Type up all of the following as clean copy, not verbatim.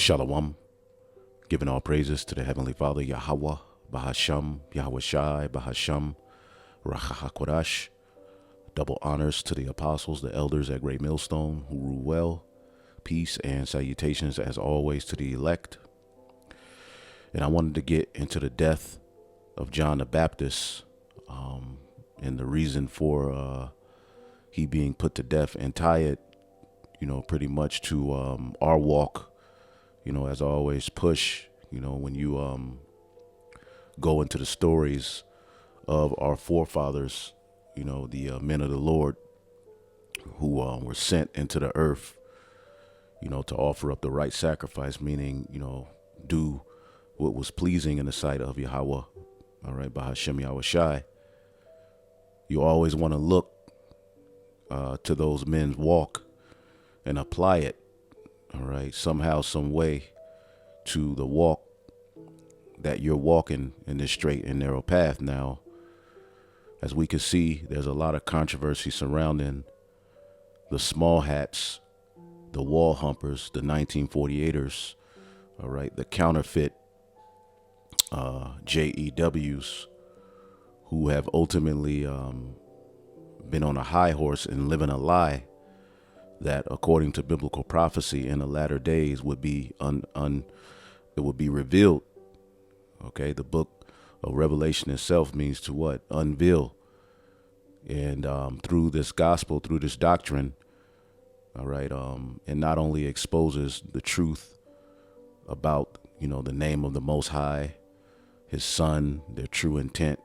Shalom, giving all praises to the Heavenly Father, Yahweh, Bahasham, Yahweh Shai, Bahasham, Rachahakodash. Double honors to the apostles, the elders at Great Millstone, who rule well. Peace and salutations, as always, to the elect. And I wanted to get into the death of John the Baptist and the reason for he being put to death, and tie it, pretty much to our walk. As I always push, when you go into the stories of our forefathers, the men of the Lord who were sent into the earth, to offer up the right sacrifice, meaning, do what was pleasing in the sight of Yahweh, all right, Bahashem Yahweh Shai. You always want to look to those men's walk and apply it, all right, somehow, some way, to the walk that you're walking in this straight and narrow path. Now, as we can see, there's a lot of controversy surrounding the small hats, the wall humpers, the 1948ers, all right, the counterfeit JEWs, who have ultimately been on a high horse and living a lie that, according to biblical prophecy, in the latter days would be it would be revealed. Okay, the book of Revelation itself means to what? Unveil. And through this gospel, through this doctrine, all right, it not only exposes the truth about, the name of the Most High, his son, their true intent,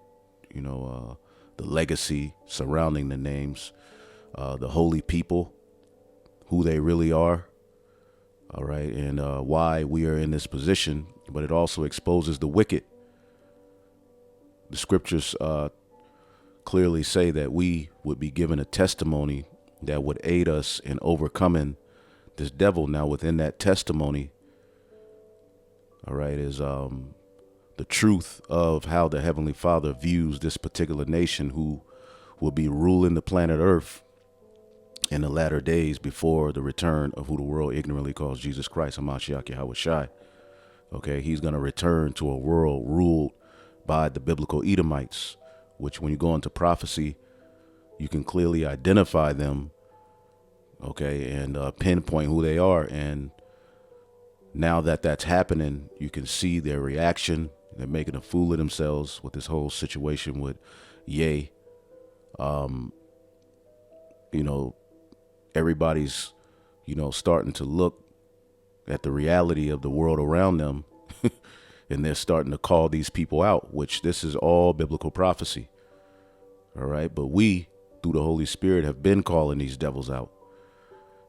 the legacy surrounding the names, the holy people, who they really are, all right, and why we are in this position, but it also exposes the wicked. The scriptures clearly say that we would be given a testimony that would aid us in overcoming this devil. Now, within that testimony, all right, is the truth of how the Heavenly Father views this particular nation who will be ruling the planet Earth in the latter days before the return of who the world ignorantly calls Jesus Christ, Hamashiach Yahweh Shai. Okay, he's going to return to a world ruled by the biblical Edomites, which, when you go into prophecy, you can clearly identify them, okay, and pinpoint who they are. And now that that's happening, you can see their reaction. They're making a fool of themselves with this whole situation with Yea. Everybody's, starting to look at the reality of the world around them, and they're starting to call these people out, which this is all biblical prophecy. All right. But we, through the Holy Spirit, have been calling these devils out.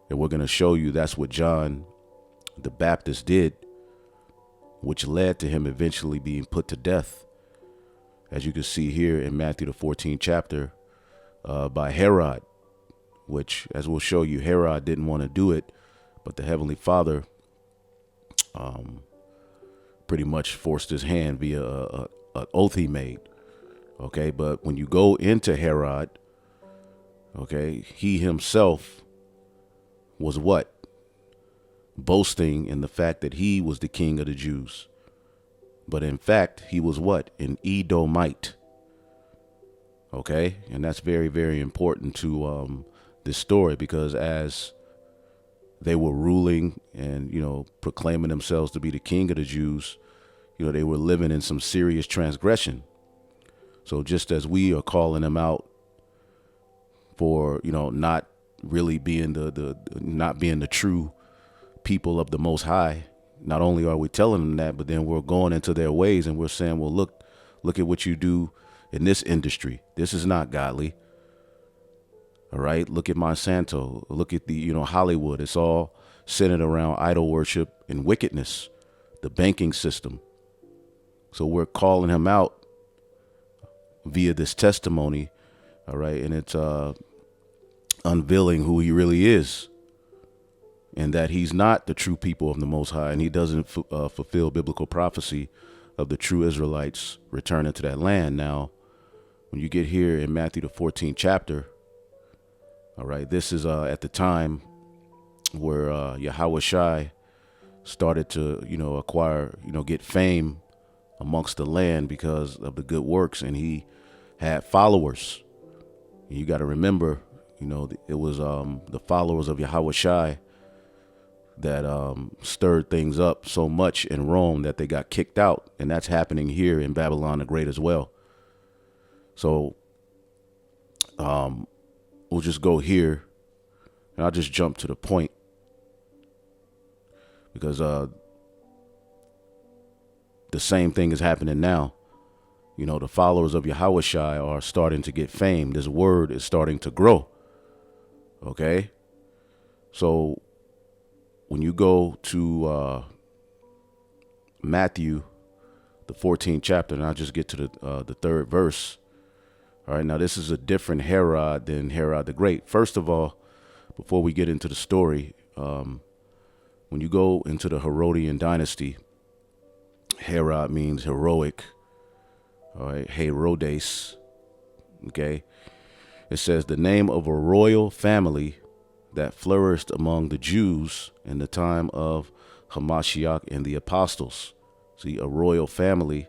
And we're going to show you that's what John the Baptist did, which led to him eventually being put to death, as you can see here in Matthew the 14th chapter, by Herod, which, as we'll show you, Herod didn't want to do it, but the Heavenly Father pretty much forced his hand via an oath he made. Okay, but when you go into Herod, okay, he himself was what? Boasting in the fact that he was the king of the Jews. But in fact, he was what? An Edomite. Okay, and that's very, very important to this story, because as they were ruling and, proclaiming themselves to be the king of the Jews, they were living in some serious transgression. So just as we are calling them out for, not really being not being the true people of the Most High, not only are we telling them that, but then we're going into their ways and we're saying, well, look at what you do in this industry. This is not godly. All right. Look at Monsanto. Look at the, Hollywood. It's all centered around idol worship and wickedness, the banking system. So we're calling him out via this testimony. All right. And it's unveiling who he really is, and that he's not the true people of the Most High, and he doesn't fulfill biblical prophecy of the true Israelites returning to that land. Now, when you get here in Matthew the 14th chapter, all right, this is at the time where Yahweh Shai started to, acquire, get fame amongst the land because of the good works, and he had followers. And you got to remember, it was the followers of Yahweh Shai that stirred things up so much in Rome that they got kicked out, and that's happening here in Babylon the Great as well. So we'll just go here, and I'll just jump to the point, because the same thing is happening now. The followers of Yahweh Shai are starting to get fame. This word is starting to grow. Okay? So when you go to Matthew, the 14th chapter, and I'll just get to the third verse. All right, now this is a different Herod than Herod the Great. First of all, before we get into the story, when you go into the Herodian dynasty, Herod means heroic. All right, Herodes. Okay, it says the name of a royal family that flourished among the Jews in the time of Hamashiach and the apostles. See, a royal family,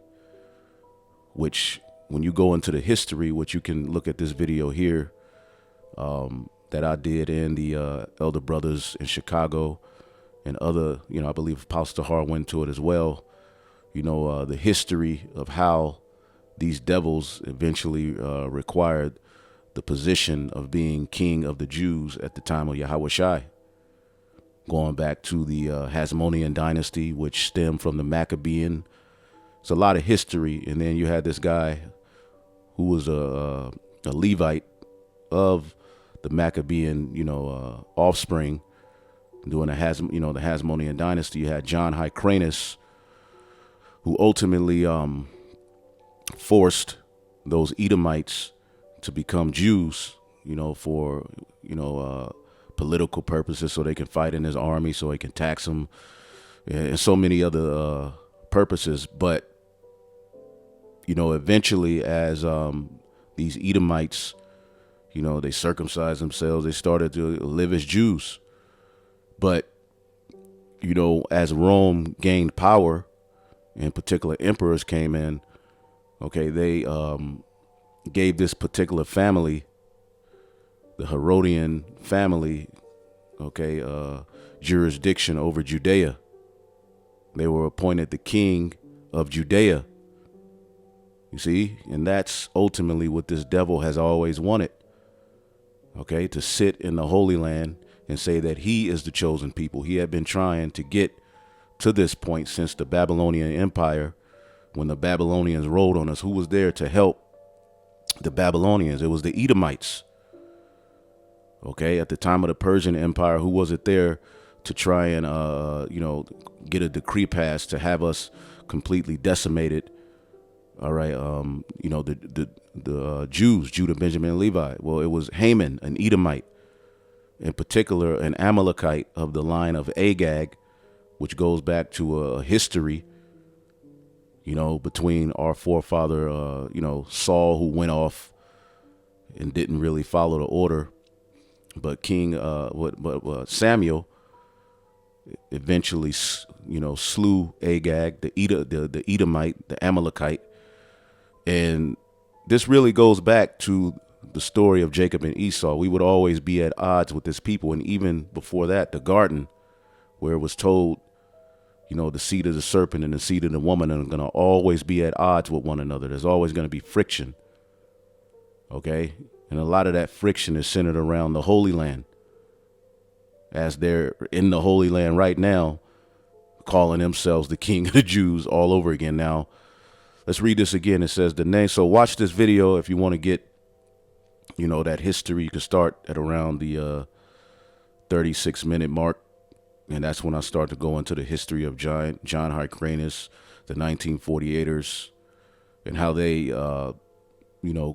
which when you go into the history, which you can look at this video here, that I did in the Elder Brothers in Chicago, and other, I believe Apostle Har went to it as well. The history of how these devils eventually required the position of being king of the Jews at the time of Yahweh Shai, going back to the Hasmonean dynasty, which stemmed from the Maccabean. It's a lot of history. And then you had this guy who was a Levite of the Maccabean, offspring, during the Hasmonean dynasty. You had John Hyrcanus, who ultimately forced those Edomites to become Jews, for, political purposes, so they can fight in his army, so he can tax them, and so many other purposes. But, eventually, as these Edomites, they circumcised themselves, they started to live as Jews. But, as Rome gained power, and particular emperors came in, okay, they gave this particular family, the Herodian family, okay, jurisdiction over Judea. They were appointed the king of Judea. You see, and that's ultimately what this devil has always wanted. Okay, to sit in the Holy Land and say that he is the chosen people. He had been trying to get to this point since the Babylonian Empire. When the Babylonians rolled on us, who was there to help the Babylonians? It was the Edomites. Okay, at the time of the Persian Empire, who was it there to try and, get a decree passed to have us completely decimated? All right, the Jews, Judah, Benjamin, and Levi. Well, it was Haman, an Edomite, in particular, an Amalekite of the line of Agag, which goes back to a history, between our forefather, Saul, who went off and didn't really follow the order, but Samuel eventually, slew Agag, the Edomite, the Amalekite. And this really goes back to the story of Jacob and Esau. We would always be at odds with this people. And even before that, the garden, where it was told, the seed of the serpent and the seed of the woman are going to always be at odds with one another. There's always going to be friction. Okay. And a lot of that friction is centered around the Holy Land, as they're in the Holy Land right now, calling themselves the king of the Jews all over again. Now, let's read this again. It says the name. So watch this video if you want to get, that history. You can start at around the 36-minute mark. And that's when I start to go into the history of John Hyrcanus, the 1948ers, and how they,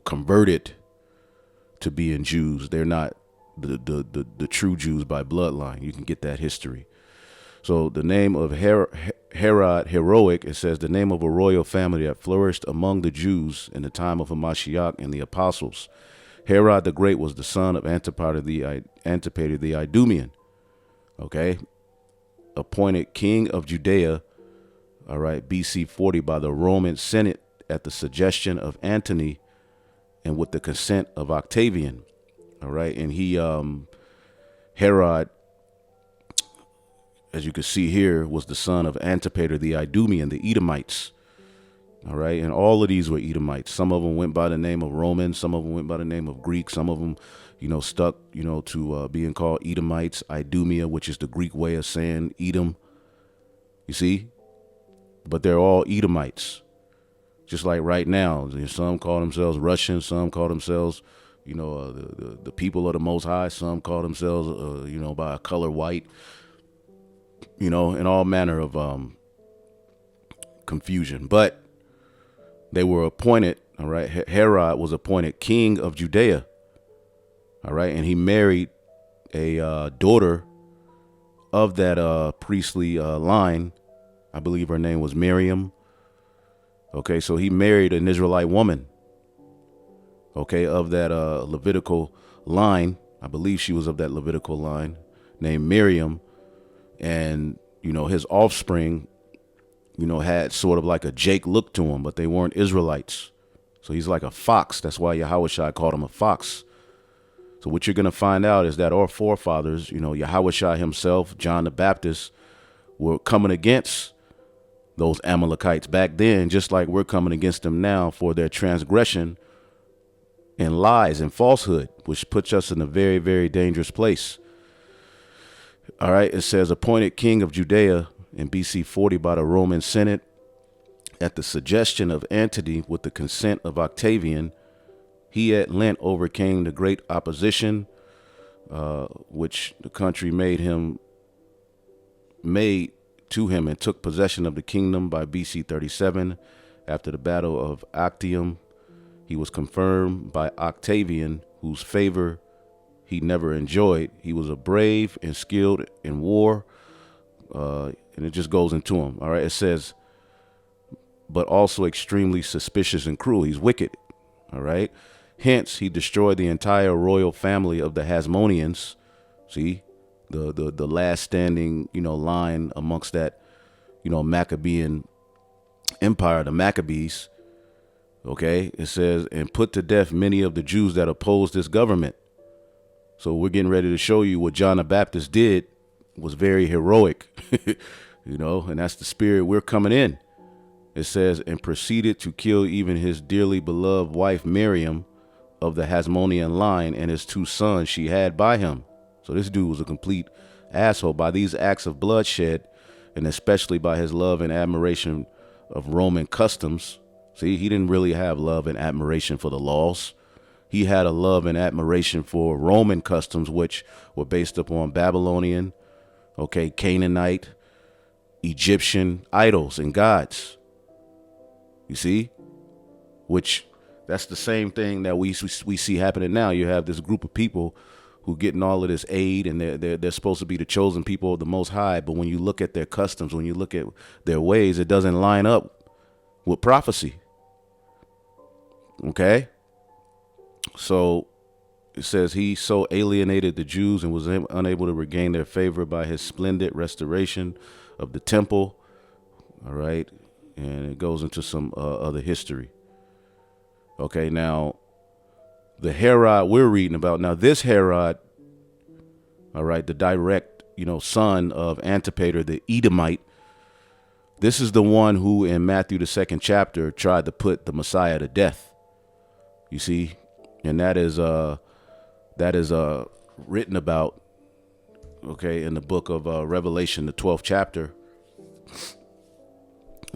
converted to being Jews. They're not the true Jews by bloodline. You can get that history. So the name of Herod Heroic, it says the name of a royal family that flourished among the Jews in the time of Hamashiach and the apostles. Herod the Great was the son of Antipater the Idumean. Okay. appointed king of Judea, all right, BC 40 by the Roman Senate at the suggestion of Antony and with the consent of Octavian, all right. And Herod, as you can see here, was the son of Antipater the Idumean, the Edomites, all right. And all of these were Edomites. Some of them went by the name of Roman, some of them went by the name of Greek, some of them, stuck, to being called Edomites, Idumea, which is the Greek way of saying Edom, you see. But they're all Edomites. Just like right now, some call themselves Russian, some call themselves, the people of the Most High. Some call themselves, by a color white, and all manner of confusion. But they were appointed, all right. Herod was appointed king of Judea, all right, and he married a daughter of that priestly line. I believe her name was Miriam. Okay, so he married an Israelite woman, okay, of that Levitical line. I believe she was of that Levitical line, named Miriam. And, his offspring, had sort of like a Jake look to him, but they weren't Israelites. So he's like a fox. That's why Yahushua called him a fox. So what you're going to find out is that our forefathers, Yahushua himself, John the Baptist, were coming against those Amalekites back then, just like we're coming against them now for their transgression and lies and falsehood, which puts us in a very, very dangerous place. All right. It says appointed king of Judea in BC 40 by the Roman Senate at the suggestion of Antony with the consent of Octavian. He at length overcame the great opposition, which the country made to him, and took possession of the kingdom by BC 37. After the battle of Actium, he was confirmed by Octavian, whose favor he never enjoyed. He was a brave and skilled in war, and it just goes into him. All right, it says, but also extremely suspicious and cruel. He's wicked. All right. Hence, he destroyed the entire royal family of the Hasmoneans. See, the last standing, line amongst that, Maccabean empire, the Maccabees. Okay, it says, and put to death many of the Jews that opposed this government. So we're getting ready to show you what John the Baptist did was very heroic, and that's the spirit we're coming in. It says, and proceeded to kill even his dearly beloved wife, Miriam, of the Hasmonean line, and his 2 sons she had by him. So this dude was a complete asshole. By these acts of bloodshed, and especially by his love and admiration of Roman customs. See, he didn't really have love and admiration for the laws. He had a love and admiration for Roman customs, which were based upon Babylonian, Canaanite, Egyptian idols and gods. You see, which that's the same thing that we see happening now. You have this group of people who getting all of this aid, and they're supposed to be the chosen people of the Most High. But when you look at their customs, when you look at their ways, it doesn't line up with prophecy. Okay. So it says he so alienated the Jews and was unable to regain their favor by his splendid restoration of the temple. All right. And it goes into some other history. Okay. Now, the Herod we're reading about now, this Herod, all right, the direct, son of Antipater, the Edomite. This is the one who in Matthew, the 2nd chapter, tried to put the Messiah to death. You see, and that is written about, in the book of Revelation, the 12th chapter.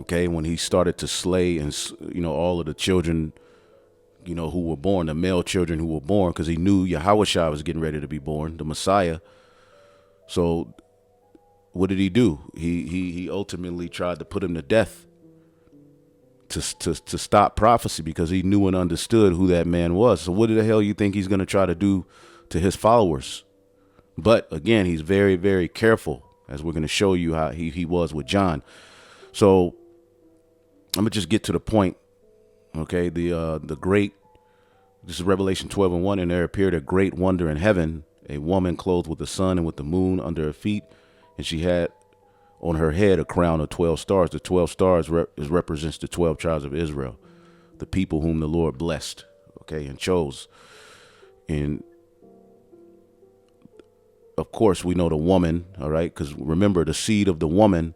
Okay, when he started to slay and all of the children, who were born, the male children who were born, because he knew Yahushua was getting ready to be born, the Messiah. So what did he do? He ultimately tried to put him to death to stop prophecy, because he knew and understood who that man was. So what the hell you think he's going to try to do to his followers? But again, he's very, very careful, as we're going to show you how he was with John. So I'm going to just get to the point. Okay, the great, this is Revelation 12:1, and there appeared a great wonder in heaven, a woman clothed with the sun and with the moon under her feet, and she had on her head a crown of 12 stars. The 12 stars represents the 12 tribes of Israel, the people whom the Lord blessed, okay, and chose. And of course, we know the woman, all right, because remember, the seed of the woman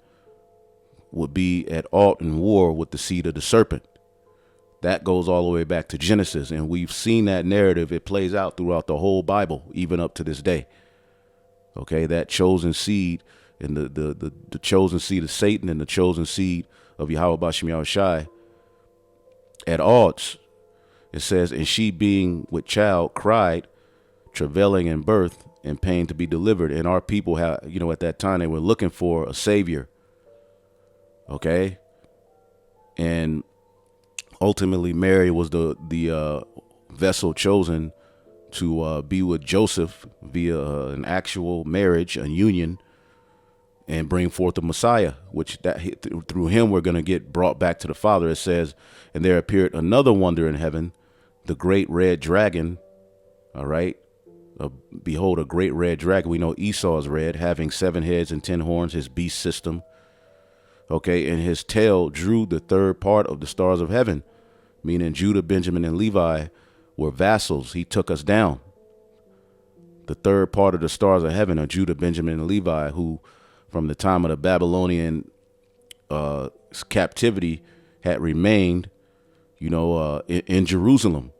would be at aught in war with the seed of the serpent. That goes all the way back to Genesis, and we've seen that narrative. It plays out throughout the whole Bible, even up to this day. Okay, that chosen seed, and the chosen seed of Satan and the chosen seed of Yahweh Bashem Yahushai at odds. It says, and she being with child cried, travailing in birth and pain to be delivered. And our people have, at that time, they were looking for a savior. Okay. And ultimately Mary was the vessel chosen to be with Joseph via an actual marriage, a union, and bring forth the Messiah, which through him we're going to get brought back to the Father. It says, and there appeared another wonder in heaven, the great red dragon. All right. Behold, a great red dragon. We know Esau is red, having 7 heads and 10 horns, his beast system. Okay. And his tail drew the third part of the stars of heaven, meaning Judah, Benjamin, and Levi were vassals. He took us down. The third part of the stars of heaven are Judah, Benjamin, and Levi, who from the time of the Babylonian captivity had remained, in Jerusalem.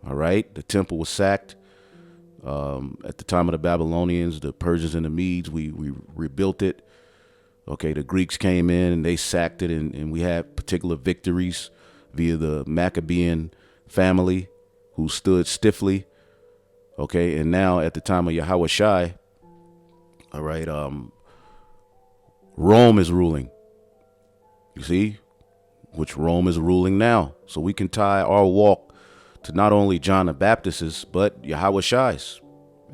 All right. The temple was sacked. At the time of the Babylonians, the Persians and the Medes, we rebuilt it. Okay. The Greeks came in and they sacked it, and we had particular victories via the Maccabean family who stood stiffly. Okay. And now at the time of Yahweh Shai, all right, Rome is ruling. You see, which Rome is ruling now. So we can tie our walk to not only John the Baptist's, but Yahweh Shai's.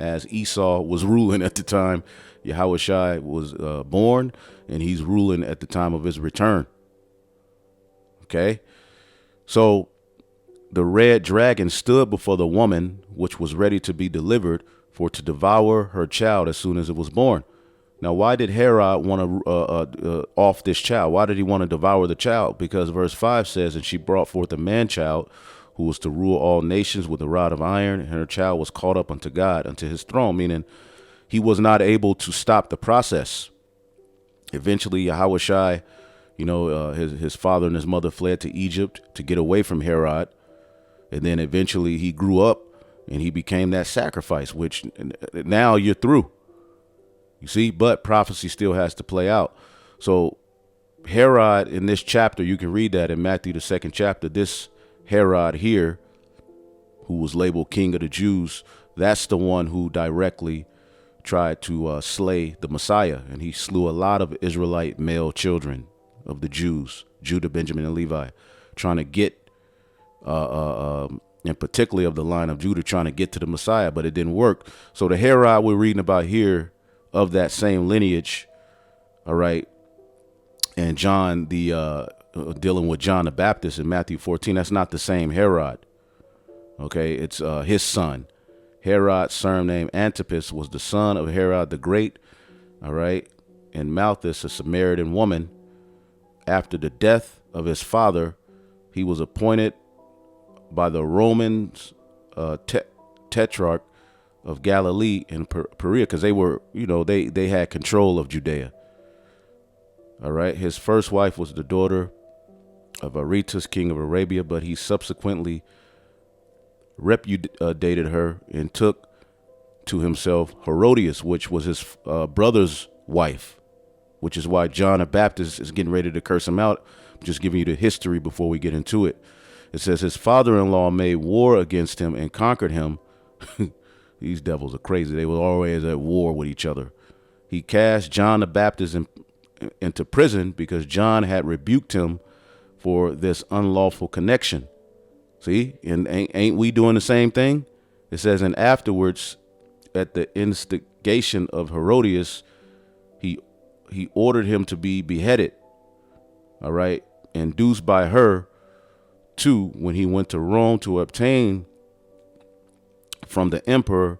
As Esau was ruling at the time Yahweh Shai was born, and he's ruling at the time of his return. Okay. So the red dragon stood before the woman, which was ready to be delivered, for to devour her child as soon as it was born. Now, why did Herod want to off this child? Why did he want to devour the child? Because verse 5 says, and she brought forth a man-child who was to rule all nations with a rod of iron, and her child was caught up unto God, unto his throne, meaning he was not able to stop the process. Eventually, Yahweh Shai, his father and his mother fled to Egypt to get away from Herod. And then eventually he grew up and he became that sacrifice, which now you're through. You see, but prophecy still has to play out. So Herod in this chapter, you can read that in Matthew, the 2nd chapter. This Herod here, who was labeled King of the Jews, that's the one who directly tried to slay the Messiah. And he slew a lot of Israelite male children of the Jews, Judah, Benjamin, and Levi, trying to get, and particularly of the line of Judah, trying to get to the Messiah, but it didn't work. So the Herod we're reading about here, of that same lineage, all right, and John, dealing with John the Baptist in Matthew 14, that's not the same Herod. Okay, it's his son. Herod's surname Antipas was the son of Herod the Great, all right, and Malchus, a Samaritan woman. After the death of his father, he was appointed by the Romans tetrarch of Galilee and Perea, because they were, they had control of Judea. All right. His first wife was the daughter of Aretas, king of Arabia, but he subsequently repudiated her and took to himself Herodias, which was his brother's wife, which is why John the Baptist is getting ready to curse him out. I'm just giving you the history before we get into it. It says his father-in-law made war against him and conquered him. These devils are crazy. They were always at war with each other. He cast John the Baptist into prison because John had rebuked him for this unlawful connection. See, and ain't we doing the same thing? It says, and afterwards, at the instigation of Herodias, he ordered him to be beheaded. All right, induced by her too, when he went to Rome to obtain from the emperor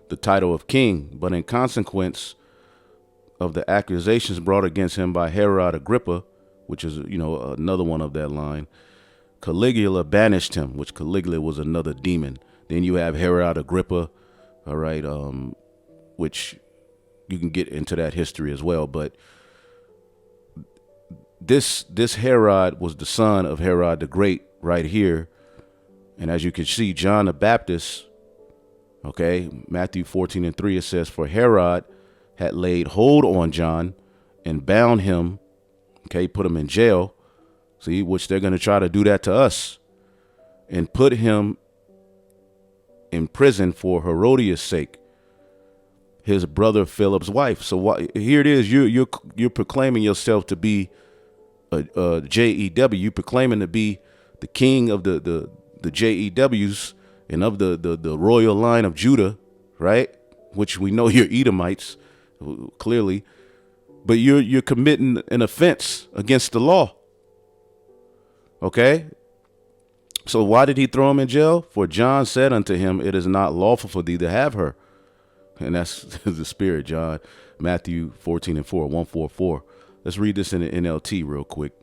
the title of king, but in consequence of the accusations brought against him by Herod Agrippa, which is, another one of that line, Caligula banished him, which Caligula was another demon. Then you have Herod Agrippa, all right, which you can get into that history as well. But this Herod was the son of Herod the Great right here. And as you can see, John the Baptist, okay, Matthew 14:3, it says, for Herod had laid hold on John and bound him, okay, put him in jail, see, which they're going to try to do that to us, and put him in prison for Herodias' sake, his brother Philip's wife. So here it is, you're proclaiming yourself to be a JEW. You're proclaiming to be the king of the JEWs and of the royal line of Judah, right? Which we know you're Edomites, clearly, but you're committing an offense against the law. Okay? So why did he throw him in jail? For John said unto him, it is not lawful for thee to have her. And that's the spirit, John, Matthew 14:4, 144. Let's read this in the NLT real quick.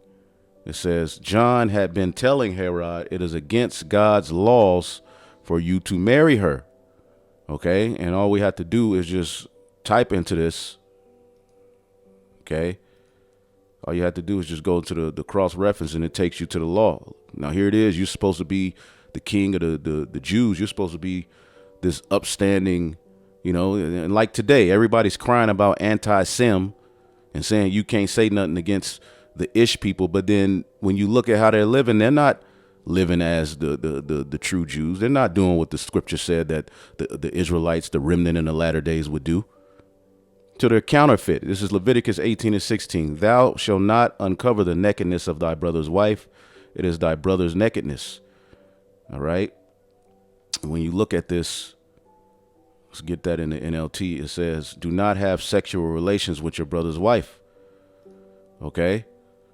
It says, John had been telling Herod, it is against God's laws for you to marry her. Okay? And all we have to do is just type into this. Okay? All you have to do is just go to the cross reference and it takes you to the law. Now, here it is. You're supposed to be the king of the Jews. You're supposed to be this upstanding, and like today, everybody's crying about anti-Sem and saying you can't say nothing against the Ish people. But then when you look at how they're living, they're not living as the true Jews. They're not doing what the scripture said that the Israelites, the remnant in the latter days, would do. To their counterfeit. This is Leviticus 18:16. Thou shalt not uncover the nakedness of thy brother's wife. It is thy brother's nakedness. All right. When you look at this, let's get that in the NLT. It says, do not have sexual relations with your brother's wife. Okay.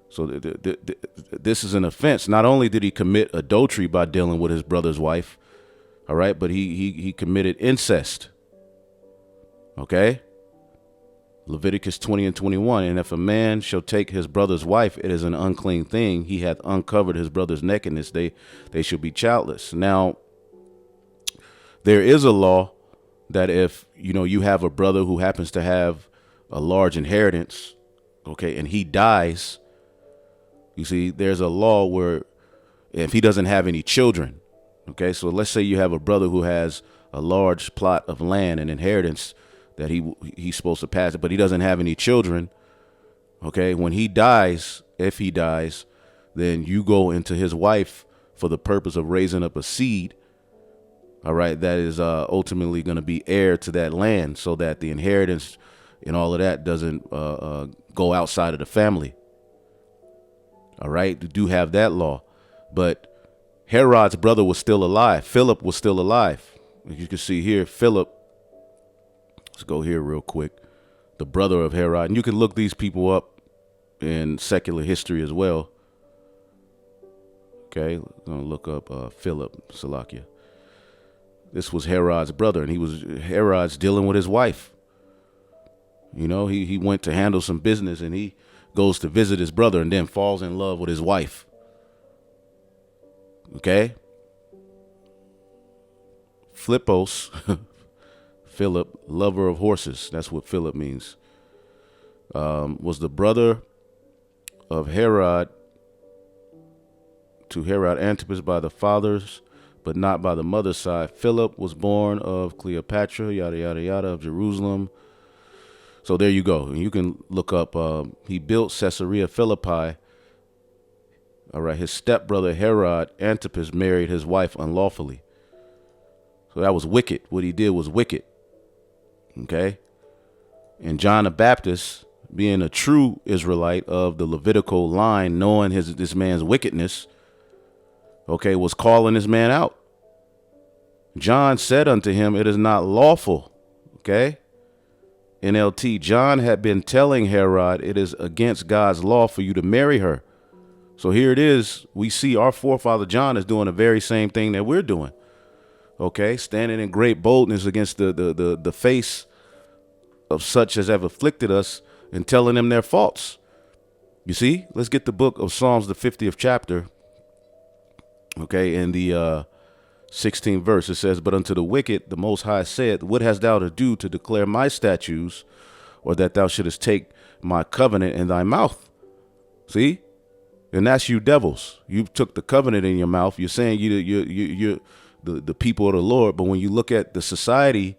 So this is an offense. Not only did he commit adultery by dealing with his brother's wife, all right, but he committed incest. Okay. Leviticus 20:21. And if a man shall take his brother's wife, it is an unclean thing. He hath uncovered his brother's nakedness. They shall be childless. Now, there is a law that if, you have a brother who happens to have a large inheritance, okay, and he dies, you see, there's a law where if he doesn't have any children, okay, so let's say you have a brother who has a large plot of land and inheritance that he's supposed to pass it, but he doesn't have any children, okay, when he dies, if he dies, then you go into his wife for the purpose of raising up a seed, all right, that is ultimately going to be heir to that land so that the inheritance and all of that doesn't go outside of the family. All right, you do have that law. But Herod's brother was still alive. Philip was still alive. You can see here, Philip, let's go here real quick, the brother of Herod. And you can look these people up in secular history as well. Okay, I'm going to look up Philip, Salakia. This was Herod's brother, and Herod's dealing with his wife. He went to handle some business, and he goes to visit his brother and then falls in love with his wife. Okay? Philippos, Philip, lover of horses. That's what Philip means. Was the brother of Herod to Herod Antipas by the fathers, but not by the mother's side. Philip was born of Cleopatra, yada, yada, yada, of Jerusalem. So there you go. And you can look up, he built Caesarea Philippi. All right. His stepbrother Herod Antipas married his wife unlawfully. So that was wicked. What he did was wicked. Okay. And John the Baptist, being a true Israelite of the Levitical line, knowing this man's wickedness, okay, was calling this man out. John said unto him, it is not lawful. Okay. NLT, John had been telling Herod, it is against God's law for you to marry her. So here it is. We see our forefather John is doing the very same thing that we're doing. Okay. Standing in great boldness against the face of such as have afflicted us and telling them their faults. You see, let's get the book of Psalms, the 50th chapter. Okay, in the 16th verse, it says, "But unto the wicked the Most High said, What hast thou to do to declare my statutes, or that thou shouldest take my covenant in thy mouth?" See? And that's you devils. You took the covenant in your mouth. You're saying you're the people of the Lord. But when you look at the society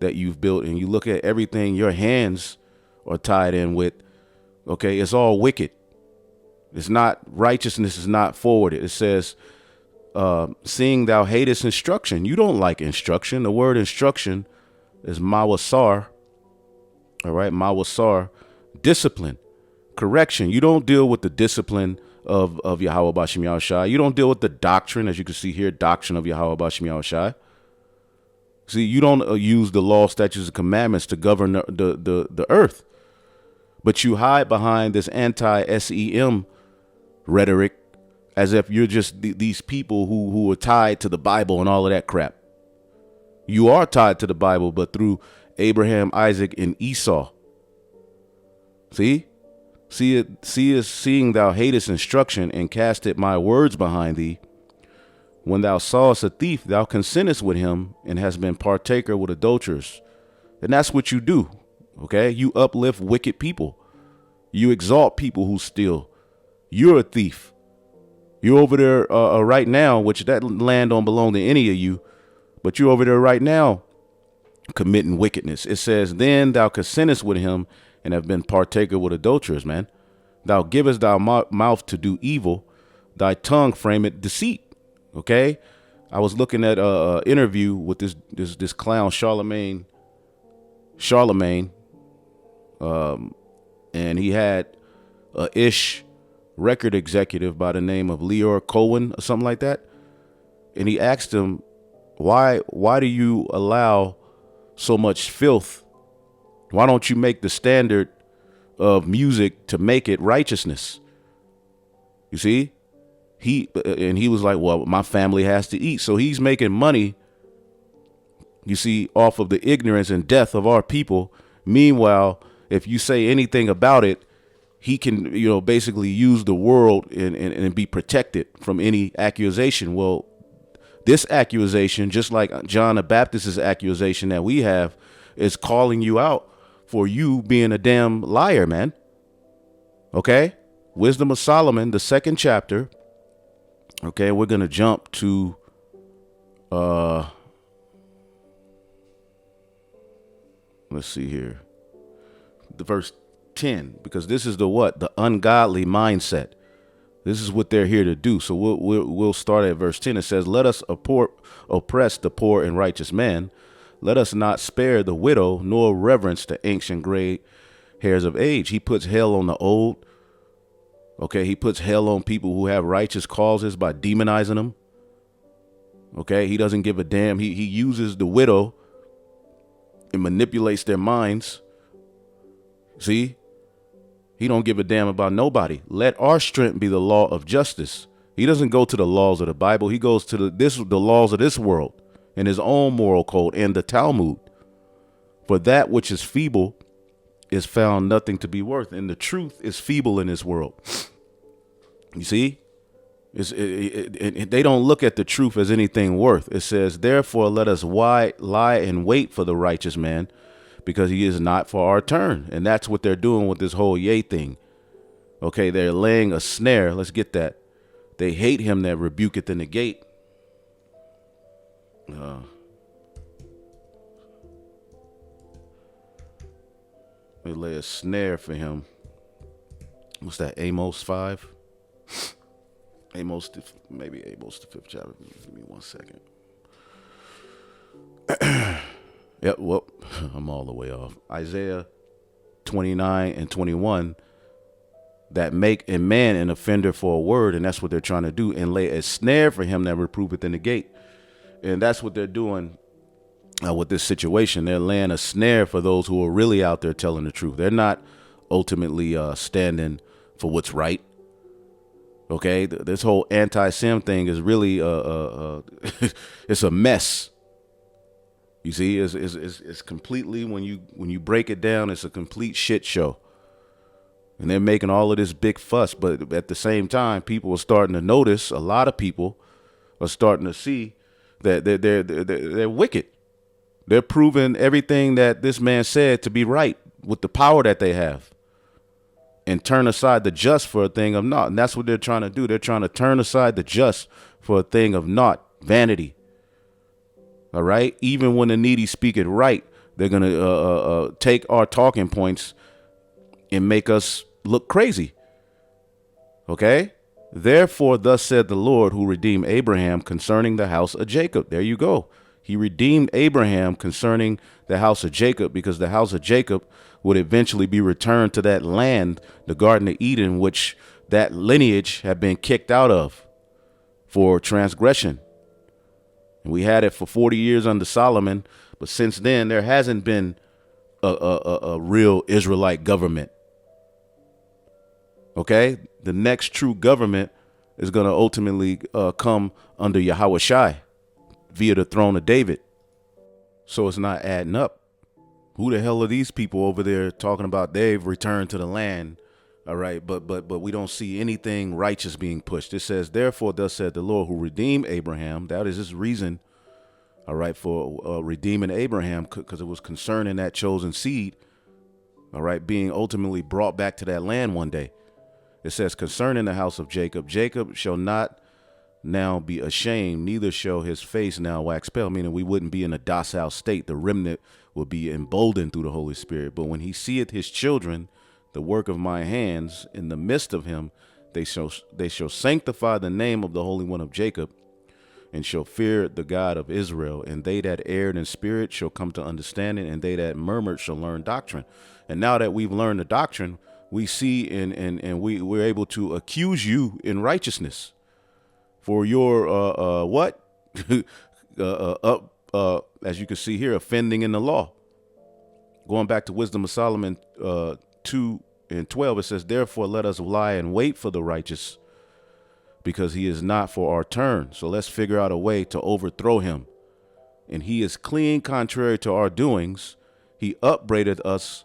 that you've built and you look at everything your hands are tied in with, okay, it's all wicked. It's not righteousness is not forwarded. It says, seeing thou hatest instruction. You don't like instruction. The word instruction is mawasar. All right, mawasar, discipline. Correction. You don't deal with the discipline of Yahweh Bashem Yahushai. You don't deal with the doctrine, as you can see here, doctrine of Yahweh Bashem Yahushai. See, you don't use the law, statutes, and commandments to govern the earth, but you hide behind this anti-SEM rhetoric as if you're just these people who are tied to the Bible and all of that crap. You are tied to the Bible, but through Abraham, Isaac, and Esau. See? Seeing thou hatest instruction and castest my words behind thee. When thou sawest a thief, thou consentest with him and hast been partaker with adulterers. And that's what you do. Okay. You uplift wicked people. You exalt people who steal. You're a thief. You're over there right now, which that land don't belong to any of you, but you're over there right now committing wickedness. It says, then thou consentest with him and have been partaker with adulterers, man. Thou givest thy mouth to do evil, thy tongue frameth deceit. Okay, I was looking at a interview with this clown Charlemagne, and he had a ish record executive by the name of Leor Cohen or something like that, and he asked him, why do you allow so much filth? Why don't you make the standard of music to make it righteousness? You see, he was like, well, my family has to eat. So he's making money, you see, off of the ignorance and death of our people. Meanwhile, if you say anything about it, he can, basically use the world and be protected from any accusation. Well, this accusation, just like John the Baptist's accusation that we have, is calling you out for you being a damn liar, man. Okay. Wisdom of Solomon, the 2nd chapter. Okay. We're going to jump to, let's see here, the verse 10, because this is the ungodly mindset. This is what they're here to do. So we'll start at verse 10. It says, let us oppress the poor and righteous man. Let us not spare the widow, nor reverence the ancient gray hairs of age. He puts hell on the old. Okay, he puts hell on people who have righteous causes by demonizing them. Okay, he doesn't give a damn. He uses the widow and manipulates their minds. See? He don't give a damn about nobody. Let our strength be the law of justice. He doesn't go to the laws of the Bible. He goes to the laws of this world and his own moral code and the Talmud. For that which is feeble is found nothing to be worth, and the truth is feeble in this world. You see, they don't look at the truth as anything worth. It says, therefore, let us lie and wait for the righteous man, because he is not for our turn. And that's what they're doing with this whole yay thing. Okay, they're laying a snare. Let's get that. They hate him that rebuketh in the gate. They lay a snare for him. What's that? Amos 5? Maybe Amos the 5th chapter. Give me 1 second. Yep, well, I'm all the way off. Isaiah 29 and 21, that make a man an offender for a word, and that's what they're trying to do, and lay a snare for him that reproveth in the gate. And that's what they're doing with this situation. They're laying a snare for those who are really out there telling the truth. They're not ultimately standing for what's right. Okay, this whole anti-Sem thing is really it's a mess. You see, it's completely, when you break it down, it's a complete shit show. And they're making all of this big fuss. But at the same time, people are starting to notice, a lot of people are starting to see that they're wicked. They're proving everything that this man said to be right with the power that they have, and turn aside the just for a thing of naught. And that's what they're trying to do. They're trying to turn aside the just for a thing of naught, vanity. All right. Even when the needy speak it right, they're going to take our talking points and make us look crazy. Okay. Therefore, thus said the Lord who redeemed Abraham concerning the house of Jacob. There you go. He redeemed Abraham concerning the house of Jacob, because the house of Jacob would eventually be returned to that land, the Garden of Eden, which that lineage had been kicked out of for transgression. And we had it for 40 years under Solomon. But since then, there hasn't been a real Israelite government. OK, the next true government is going to ultimately come under Yahweh Shai via the throne of David. So it's not adding up. Who the hell are these people over there talking about they've returned to the land? All right. But we don't see anything righteous being pushed. It says, therefore, thus said the Lord who redeemed Abraham. That is his reason. All right. For redeeming Abraham, because it was concerning that chosen seed. All right. Being ultimately brought back to that land one day. It says, concerning the house of Jacob, Jacob shall not now be ashamed, neither shall his face now wax pale, meaning we wouldn't be in a docile state. The remnant will be emboldened through the Holy Spirit. But when he seeth his children, the work of my hands, in the midst of him, they shall sanctify the name of the Holy One of Jacob, and shall fear the God of Israel. And they that erred in spirit shall come to understanding, and they that murmured shall learn doctrine. And now that we've learned the doctrine, we see and we're able to accuse you in righteousness for your what? As you can see here, offending in the law. Going back to Wisdom of Solomon 2:12, it says, therefore let us lie and wait for the righteous, because he is not for our turn. So let's figure out a way to overthrow him. And he is clean contrary to our doings. He upbraideth us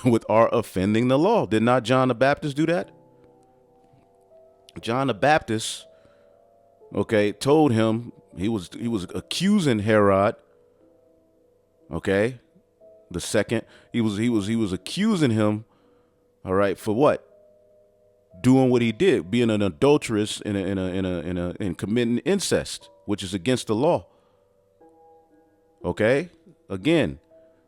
with our offending the law. Did not John the Baptist do that? John the Baptist, okay, told him he was accusing Herod. Okay, the second he was accusing him. All right, for what? Doing what he did, being an adulteress and committing incest, which is against the law. Okay, again.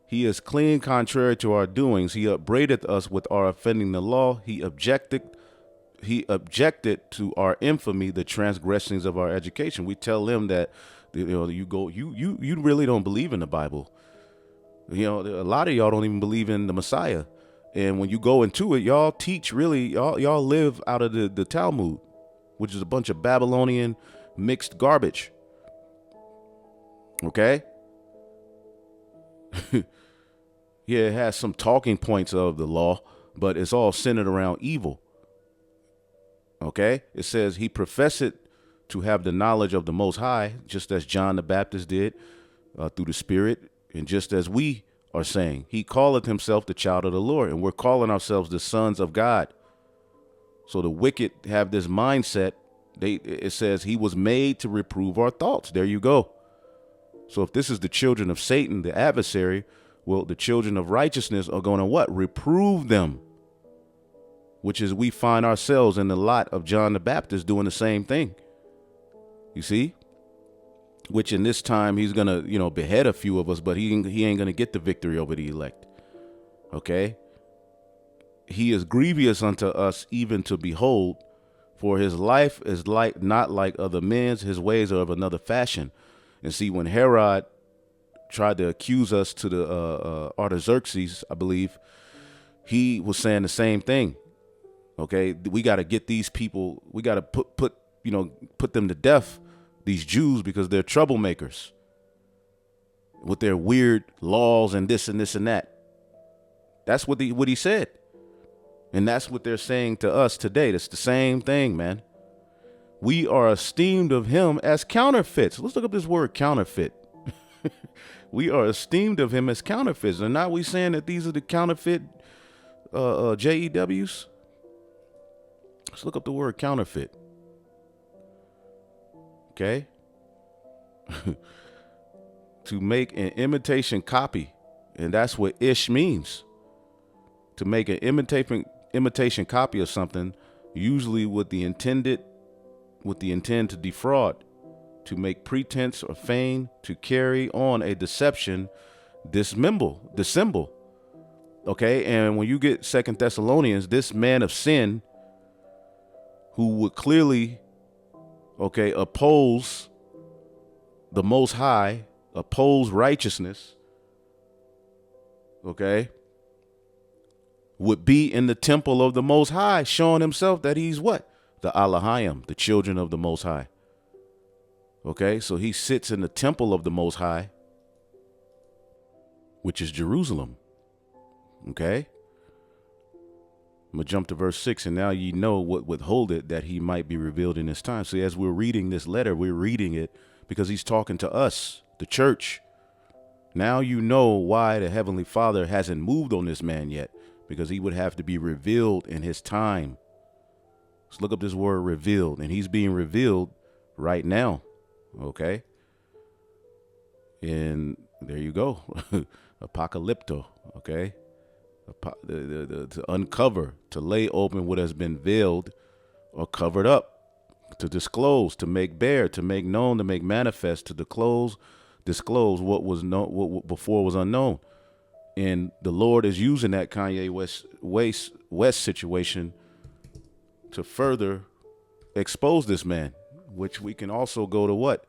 He is clean contrary to our doings. He upbraideth us with our offending the law. He objected to our infamy, the transgressions of our education. We tell them that, you really don't believe in the Bible. A lot of y'all don't even believe in the Messiah. And when you go into it, y'all teach y'all live out of the Talmud, which is a bunch of Babylonian mixed garbage. Okay. Yeah, it has some talking points of the law, but it's all centered around evil. Okay, it says he professed to have the knowledge of the Most High, just as John the Baptist did through the Spirit, and just as we are saying, he calleth himself the child of the Lord, and we're calling ourselves the sons of God. So the wicked have this mindset. It says he was made to reprove our thoughts. There you go. So if this is the children of Satan, the adversary, well, the children of righteousness are going to what? Reprove them, which is we find ourselves in the lot of John the Baptist doing the same thing. You see, which in this time he's going to, behead a few of us, but he ain't going to get the victory over the elect. OK, he is grievous unto us even to behold, for his life is not like other men's. His ways are of another fashion. And see, when Herod tried to accuse us to the Artaxerxes, I believe, he was saying the same thing. OK, we got to get these people. We got to put them to death, these Jews, because they're troublemakers with their weird laws and this and this and that. That's what he said. And that's what they're saying to us today. That's the same thing, man. We are esteemed of him as counterfeits. Let's look up this word counterfeit. We are esteemed of him as counterfeits. And now we saying that these are the counterfeit JEWs. Let's look up the word counterfeit. Okay. To make an imitation copy. And that's what ish means. To make an imitation copy of something, usually with the intent to defraud, to make pretense or feign, to carry on a deception, dissemble. Okay, and when you get 2 Thessalonians, this man of sin who would clearly, okay, oppose the Most High, oppose righteousness, okay, would be in the temple of the Most High, showing himself that he's what? The Alahayim, the children of the Most High. Okay, so he sits in the temple of the Most High, which is Jerusalem. Okay, I'm going to jump to verse 6. And now ye know what withholdeth, that he might be revealed in this time. So as we're reading this letter, we're reading it because he's talking to us, the church. Now you know why the Heavenly Father hasn't moved on this man yet, because he would have to be revealed in his time. Let's look up this word revealed, and he's being revealed right now. Okay. And there you go. Apocalypto. Okay. To uncover, to lay open what has been veiled or covered up, to disclose, to make bare, to make known, to make manifest, to disclose what was known, what before was unknown. And the Lord is using that Kanye West situation to further expose this man, which we can also go to what?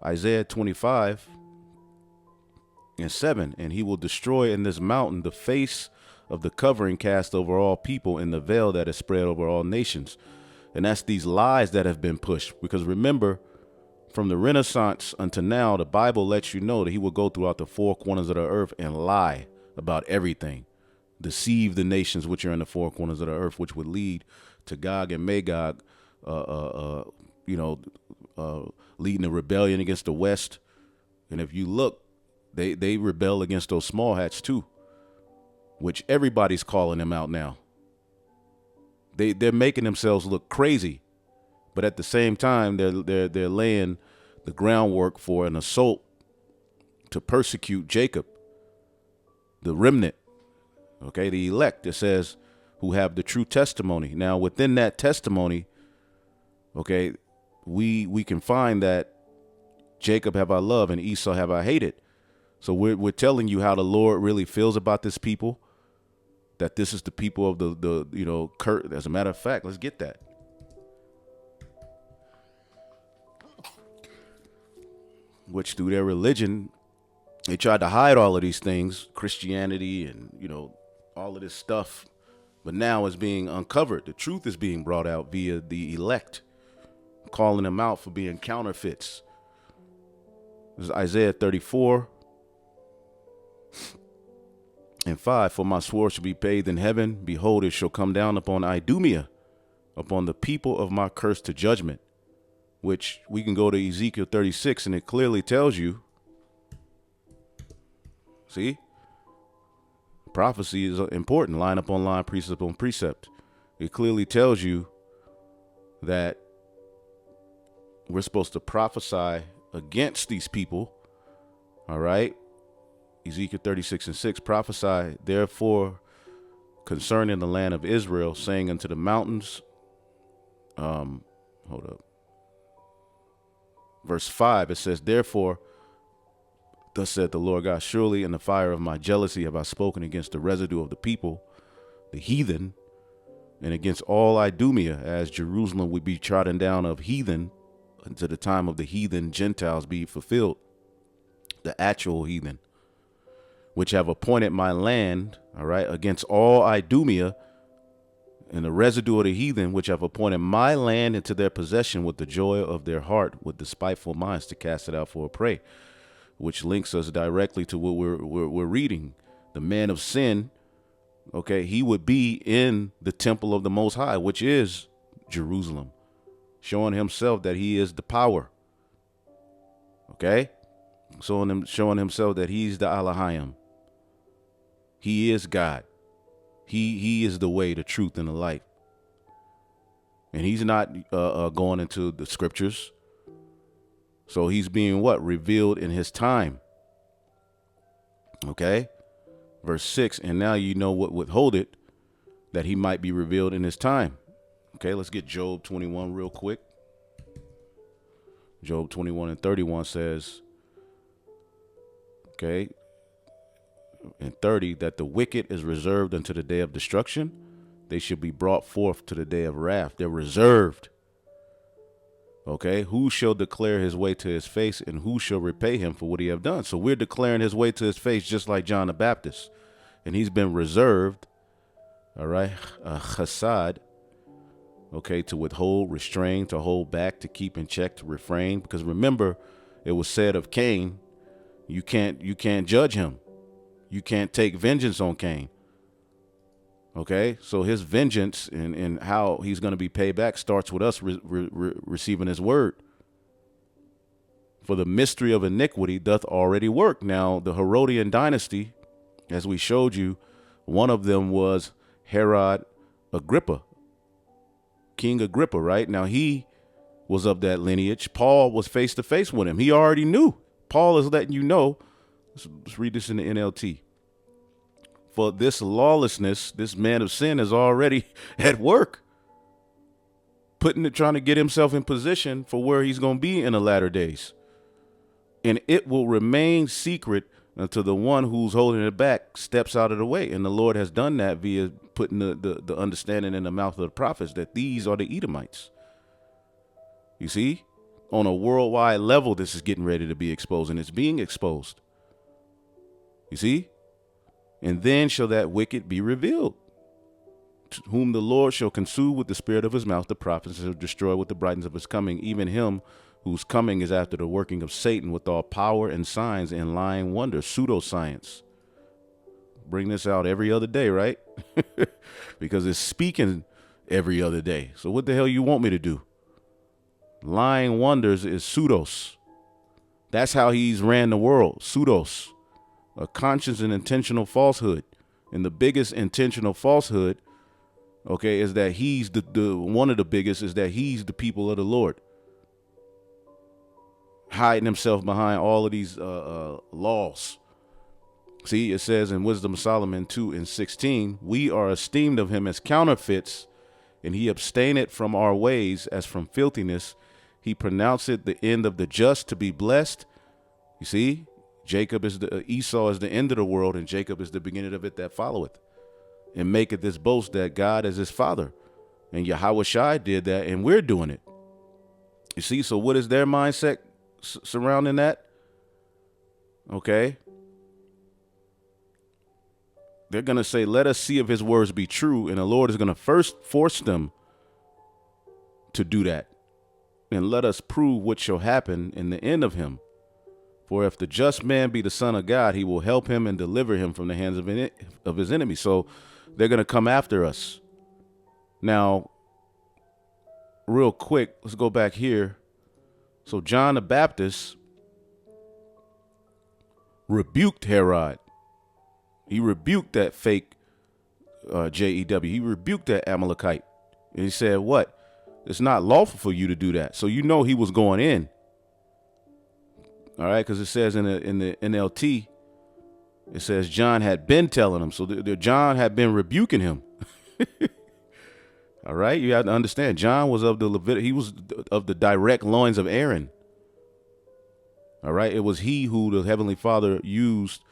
Isaiah 25:7, and he will destroy in this mountain the face of the covering cast over all people, and the veil that is spread over all nations. And that's these lies that have been pushed. Because remember, from the Renaissance until now, the Bible lets you know that he will go throughout the four corners of the earth and lie about everything, deceive the nations which are in the four corners of the earth, which would lead to Gog and Magog, leading a rebellion against the West. And if you look, they rebel against those small hats too, which everybody's calling them out now. They're making themselves look crazy, but at the same time, they're laying the groundwork for an assault to persecute Jacob, the remnant, okay, the elect, it says, who have the true testimony. Now, within that testimony, okay, we can find that Jacob have I loved and Esau have I hated. So we're telling you how the Lord really feels about this people, that this is the people of the as a matter of fact, let's get that. Which through their religion, they tried to hide all of these things, Christianity and, all of this stuff. But now it's being uncovered. The truth is being brought out via the elect, calling them out for being counterfeits. This is Isaiah 34:5. For my sword shall be bathed in heaven. Behold, it shall come down upon Idumea, upon the people of my curse to judgment. Which we can go to Ezekiel 36, and it clearly tells you. See? Prophecy is important, line upon line, precept upon precept. It clearly tells you that we're supposed to prophesy against these people. All right. Ezekiel 36:6, prophesy therefore concerning the land of Israel, saying unto the mountains, Verse 5, it says, therefore, thus said the Lord God, surely in the fire of my jealousy have I spoken against the residue of the people, the heathen, and against all Idumea, as Jerusalem would be trodden down of heathen until the time of the heathen Gentiles be fulfilled, the actual heathen, which have appointed my land, all right, against all Idumea, and the residue of the heathen, which have appointed my land into their possession with the joy of their heart, with despiteful minds to cast it out for a prey, which links us directly to what we're reading. The man of sin, okay, he would be in the temple of the Most High, which is Jerusalem, showing himself that he is the power, okay, showing himself that he's the Alahayim. He is God. He is the way, the truth, and the light. And he's not going into the scriptures. So he's being what? Revealed in his time. Okay. Verse 6. And now you know what withhold it, that he might be revealed in his time. Okay. Let's get Job 21 real quick. Job 21:31 says, okay, and 30, that the wicked is reserved unto the day of destruction. They should be brought forth to the day of wrath. They're reserved. Okay, who shall declare his way to his face, and who shall repay him for what he have done? So we're declaring his way to his face just like John the Baptist. And he's been reserved, all right, chasad, okay, to withhold, restrain, to hold back, to keep in check, to refrain. Because remember, it was said of Cain, you can't judge him. You can't take vengeance on Cain. Okay, so his vengeance and how he's going to be paid back starts with us receiving his word. For the mystery of iniquity doth already work. Now, the Herodian dynasty, as we showed you, one of them was Herod Agrippa, King Agrippa, right? Now, he was of that lineage. Paul was face to face with him. He already knew. Paul is letting you know. Let's read this in the NLT. For this lawlessness, this man of sin is already at work, trying to get himself in position for where he's going to be in the latter days. And it will remain secret until the one who's holding it back steps out of the way. And the Lord has done that via putting the understanding in the mouth of the prophets that these are the Edomites. You see, on a worldwide level, this is getting ready to be exposed, and it's being exposed. You see? And then shall that wicked be revealed, to whom the Lord shall consume with the spirit of his mouth, the prophets shall destroy with the brightness of his coming, even him whose coming is after the working of Satan with all power and signs and lying wonders, pseudoscience. Bring this out every other day, right? Because it's speaking every other day. So what the hell you want me to do? Lying wonders is pseudos. That's how he's ran the world, pseudos. A conscious and intentional falsehood. And the biggest intentional falsehood, okay, is that he's the one of the biggest is that he's the people of the Lord. Hiding himself behind all of these laws. See, it says in Wisdom of Solomon 2:16, we are esteemed of him as counterfeits, and he abstaineth from our ways as from filthiness. He pronounceth the end of the just to be blessed. You see? Esau is the end of the world, and Jacob is the beginning of it that followeth. And maketh this boast that God is his father. And Yahweh Shai did that, and we're doing it. You see, so what is their mindset surrounding that? Okay. They're going to say, let us see if his words be true. And the Lord is going to first force them to do that. And let us prove what shall happen in the end of him. For if the just man be the son of God, he will help him and deliver him from the hands of his enemies. So they're going to come after us. Now, real quick, let's go back here. So John the Baptist rebuked Herod. He rebuked that fake J-E-W. He rebuked that Amalekite. And he said, what? It's not lawful for you to do that. So you know he was going in. All right, because it says in the NLT, it says John had been telling him. So John had been rebuking him. All right, you have to understand. John was of he was of the direct loins of Aaron. All right, it was he who the Heavenly Father used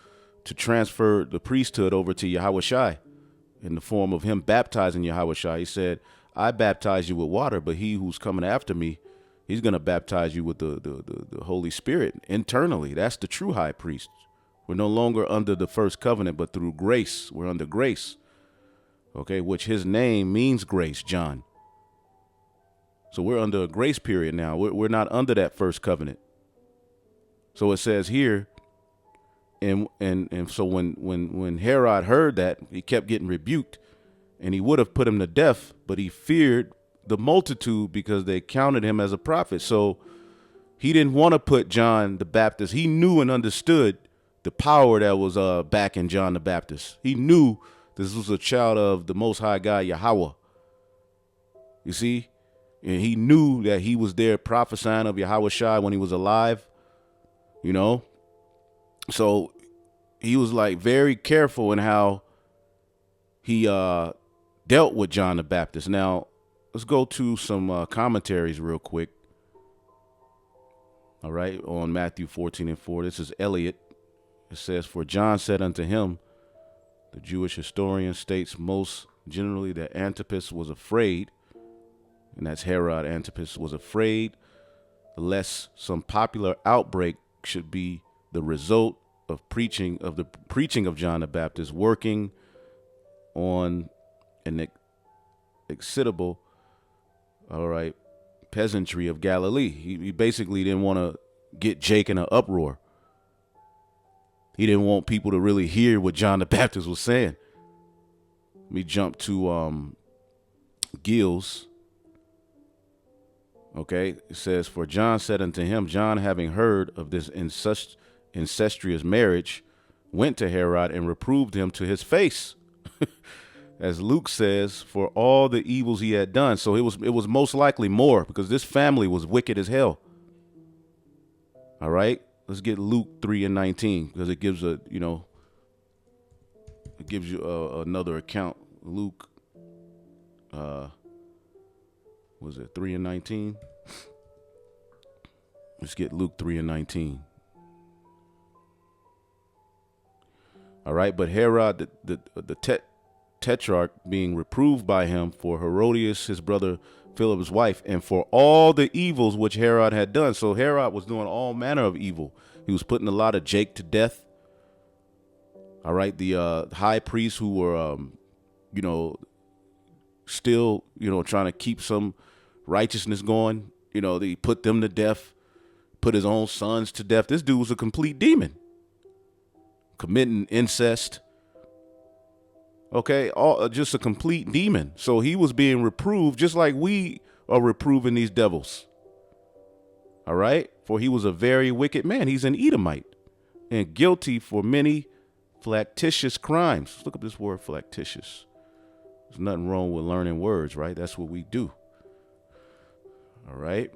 to transfer the priesthood over to Yahweh Shai in the form of him baptizing Yahweh Shai. He said, I baptize you with water, but he who's coming after me, he's going to baptize you with the Holy Spirit internally. That's the true high priest. We're no longer under the first covenant, but through grace. We're under grace. Okay, which his name means grace, John. So we're under a grace period now. We're not under that first covenant. So it says here, and so when Herod heard that, he kept getting rebuked, and he would have put him to death, but he feared the multitude because they counted him as a prophet. So he didn't want to put John the Baptist. He knew and understood the power that was backing John the Baptist. He knew this was a child of the Most High God, Yahweh. You see? And he knew that he was there prophesying of Yahweh Shai when he was alive, you know. So he was like very careful in how he dealt with John the Baptist. Now, let's go to some commentaries real quick. All right, on Matthew 14:4. This is Eliot. It says, "For John said unto him," the Jewish historian states most generally that Antipas was afraid, and that's Herod Antipas, was afraid lest some popular outbreak should be the result of the preaching of John the Baptist, working on an excitable, all right, peasantry of Galilee. He basically didn't want to get Jake in an uproar. He didn't want people to really hear what John the Baptist was saying. Let me jump to Gills. Okay, it says, "For John said unto him," John, having heard of this incestuous marriage, went to Herod and reproved him to his face. As Luke says, for all the evils he had done. So it was most likely more, because this family was wicked as hell. All right, let's get Luke 3:19, because it gives another account. Luke, was it 3:19? Let's get Luke 3:19. All right, but Herod the tetrarch, being reproved by him for Herodias his brother Philip's wife, and for all the evils which Herod had done. So Herod was doing all manner of evil. He was putting a lot of Jake to death. All right, the high priests who were still trying to keep some righteousness going, they put them to death, put his own sons to death. This dude was a complete demon, committing incest. Okay, just a complete demon. So he was being reproved just like we are reproving these devils. All right, for he was a very wicked man. He's an Edomite and guilty for many flagitious crimes. Let's look up this word, flagitious. There's nothing wrong with learning words, right? That's what we do. All right,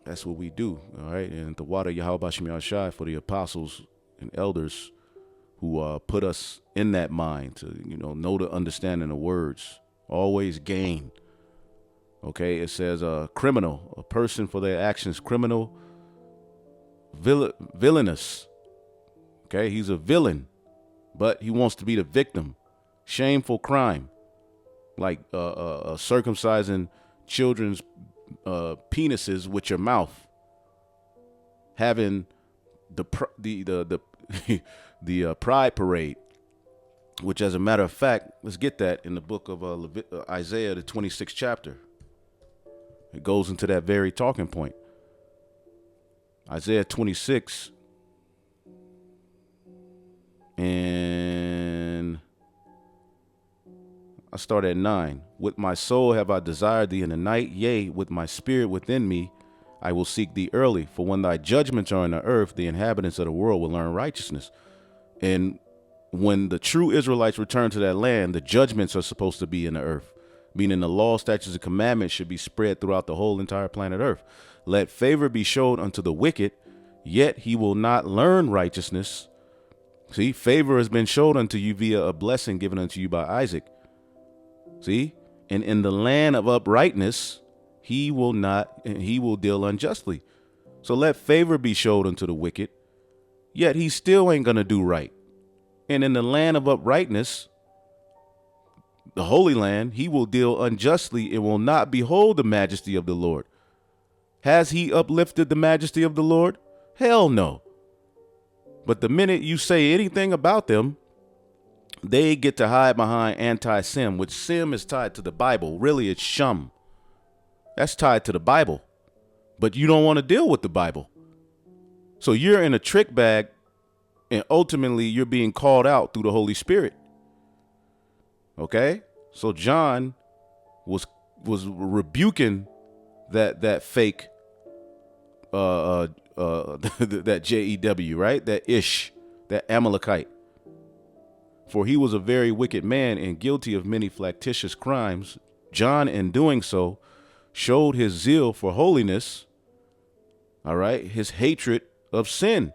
that's what we do. All right, and the water Yahweh Bashim Yahshai for the apostles and elders who put us in that mind to, know the understanding of words, always gain. Okay, it says criminal, a person for their actions, criminal, villainous. Okay, he's a villain, but he wants to be the victim. Shameful crime, like circumcising children's penises with your mouth, having the the pride parade, which, as a matter of fact, let's get that in the book of Isaiah, the 26th chapter. It goes into that very talking point. Isaiah 26, and I start at 9. With my soul have I desired thee in the night, yea, with my spirit within me I will seek thee early. For when thy judgments are in the earth, the inhabitants of the world will learn righteousness. And when the true Israelites return to that land, the judgments are supposed to be in the earth, meaning the law, statutes, and commandments should be spread throughout the whole entire planet earth. Let favor be showed unto the wicked, yet he will not learn righteousness. See, favor has been showed unto you via a blessing given unto you by Isaac. See, and in the land of uprightness, he will deal unjustly. So let favor be showed unto the wicked, yet he still ain't going to do right. And in the land of uprightness, the Holy Land, he will deal unjustly and will not behold the majesty of the Lord. Has he uplifted the majesty of the Lord? Hell no. But the minute you say anything about them, they get to hide behind anti-sim, which sim is tied to the Bible. Really, it's shum. That's tied to the Bible. But you don't want to deal with the Bible. So you're in a trick bag, and ultimately you're being called out through the Holy Spirit. Okay? So John was rebuking that fake that JEW, right? That Ish, that Amalekite. For he was a very wicked man and guilty of many flagitious crimes. John, in doing so, showed his zeal for holiness, all right, his hatred of sin,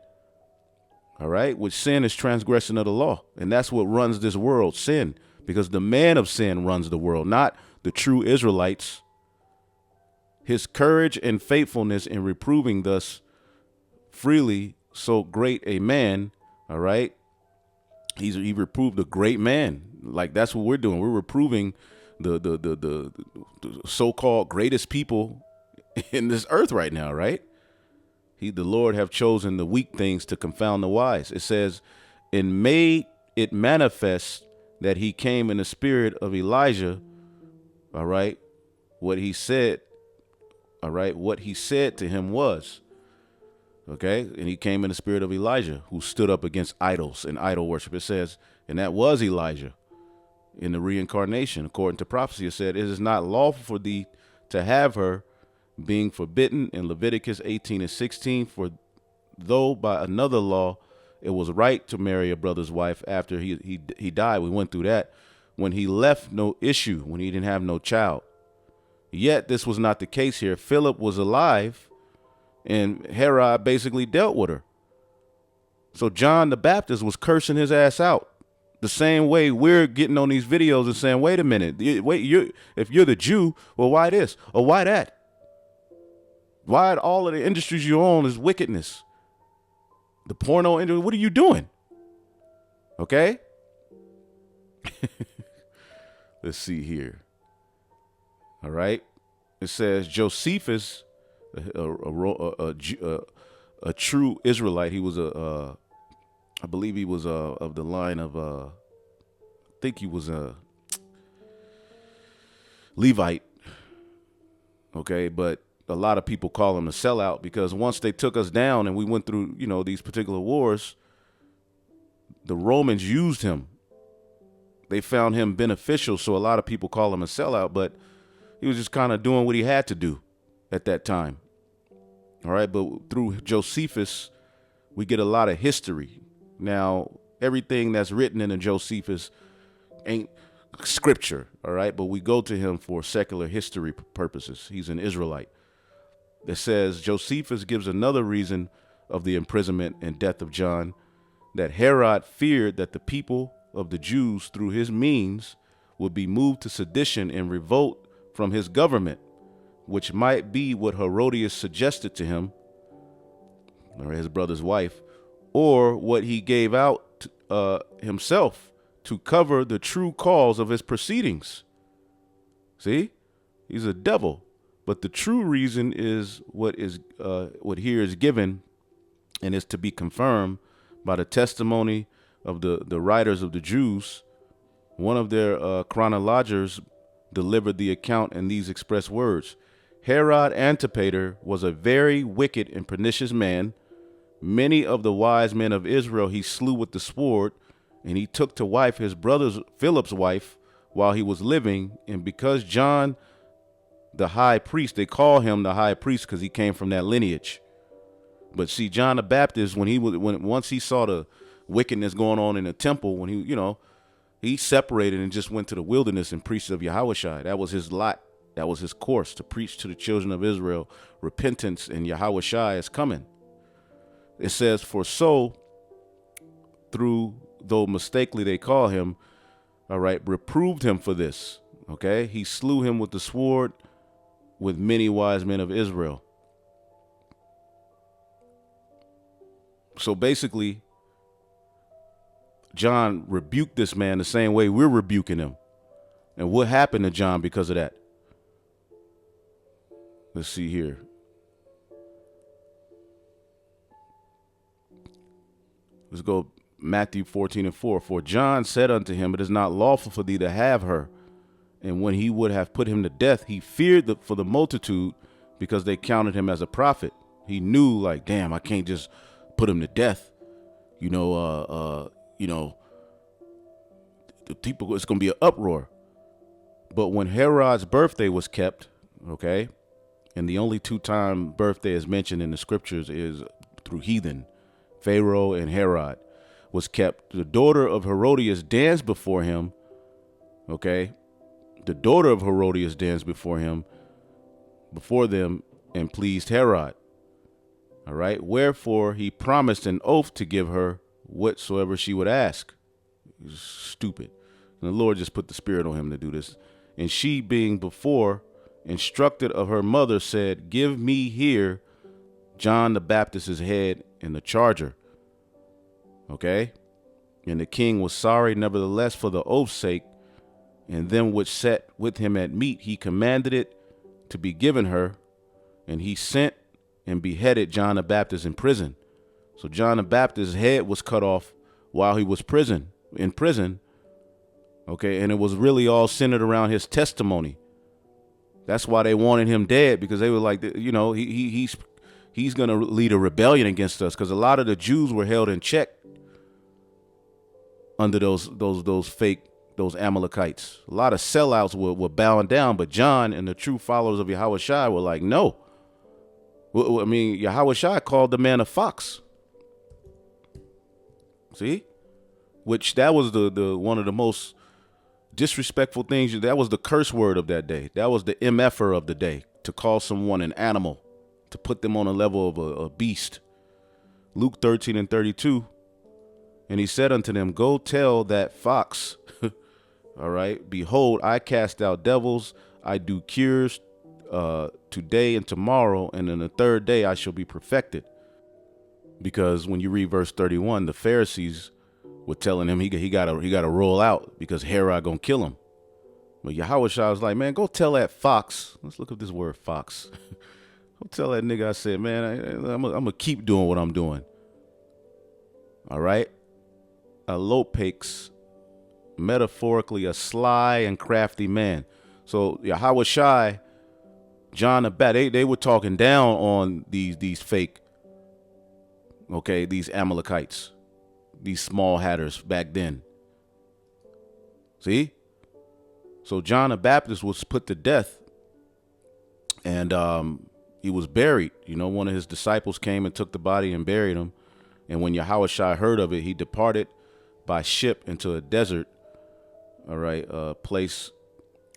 all right, which sin is transgression of the law. And that's what runs this world, sin, because the man of sin runs the world, not the true Israelites. His courage and faithfulness in reproving thus freely so great a man, all right, he reproved a great man. Like, that's what we're doing. We're reproving the so-called greatest people in this earth right now, right? The Lord have chosen the weak things to confound the wise. It says, and made it manifest that he came in the spirit of Elijah. All right. What he said. All right. What he said to him was, okay. And he came in the spirit of Elijah, who stood up against idols and idol worship. It says, and that was Elijah in the reincarnation. According to prophecy, it said, it is not lawful for thee to have her, being forbidden in Leviticus 18:16, for though by another law it was right to marry a brother's wife after he died. We went through that. When he left no issue, when he didn't have no child. Yet this was not the case here. Philip was alive, and Herod basically dealt with her. So John the Baptist was cursing his ass out. The same way we're getting on these videos and saying, wait a minute, if you're the Jew, well, why this or why that? Why all of the industries you own is wickedness? The porno industry, what are you doing? Okay. Let's see here. All right. It says Josephus, a true Israelite. He was I believe he was of the line of, I think he was a Levite. Okay. But a lot of people call him a sellout because once they took us down and we went through, these particular wars, the Romans used him. They found him beneficial. So a lot of people call him a sellout, but he was just kind of doing what he had to do at that time. All right. But through Josephus, we get a lot of history. Now, everything that's written in the Josephus ain't scripture. All right. But we go to him for secular history purposes. He's an Israelite. It says Josephus gives another reason of the imprisonment and death of John, that Herod feared that the people of the Jews through his means would be moved to sedition and revolt from his government, which might be what Herodias suggested to him, or his brother's wife, or what he gave out himself to cover the true cause of his proceedings. See, he's a devil. But the true reason is what here is given, and is to be confirmed by the testimony of the writers of the Jews. One of their chronologers delivered the account in these express words: Herod Antipater was a very wicked and pernicious man. Many of the wise men of Israel he slew with the sword, and he took to wife his brother Philip's wife while he was living. And because John the high priest, they call him the high priest because he came from that lineage. But see, John the Baptist, once he saw the wickedness going on in the temple, when he separated and just went to the wilderness and preached of Yahushua. That was his lot. That was his course, to preach to the children of Israel repentance, and Yahushua is coming. It says, for so through, though mistakenly they call him, all right, reproved him for this. Okay, he slew him with the sword with many wise men of Israel. So basically, John rebuked this man the same way we're rebuking him. And what happened to John because of that? Let's see here. Let's go Matthew 14:4. For John said unto him, it is not lawful for thee to have her. And when he would have put him to death, he feared for the multitude, because they counted him as a prophet. He knew, like, damn, I can't just put him to death. The people, it's going to be an uproar. But when Herod's birthday was kept, okay, and the only two-time birthday is mentioned in the scriptures is through heathen, Pharaoh and Herod, was kept, the daughter of Herodias danced before him, okay. The daughter of Herodias danced before him, before them and pleased Herod. All right. Wherefore he promised an oath to give her whatsoever she would ask. Stupid. And the Lord just put the spirit on him to do this. And she, being before instructed of her mother, said, give me here John the Baptist's head and the charger. Okay. And the king was sorry, nevertheless, for the oath's sake, and them which sat with him at meat, he commanded it to be given her, and he sent and beheaded John the Baptist in prison. So John the Baptist's head was cut off while he was in prison. Okay, and it was really all centered around his testimony. That's why they wanted him dead, because they were like, you know, he's going to lead a rebellion against us, because a lot of the Jews were held in check under those Amalekites. A lot of sellouts were bowing down, but John and the true followers of Yahushua were like, no. I mean, Yahushua called the man a fox. See? Which that was the one of the most disrespectful things. That was the curse word of that day. That was the MFer of the day, to call someone an animal, to put them on a level of a beast. Luke 13:32. And he said unto them, go tell that fox, all right, behold, I cast out devils, I do cures today and tomorrow, and in the third day I shall be perfected. Because when you read verse 31, the Pharisees were telling him he got to roll out because Herod gonna kill him. But Yahushua was like, man, go tell that fox. Let's look up this word fox. Go tell that nigga I said, man, I'm gonna keep doing what I'm doing. All right. A lopax, metaphorically a sly and crafty man. So Yahushua, John the Baptist, they were talking down on these fake, okay, these Amalekites, these small hatters back then. See? So John the Baptist was put to death, and he was buried. You know, one of his disciples came and took the body and buried him. And when Yahushua heard of it, he departed by ship into a desert, all right, place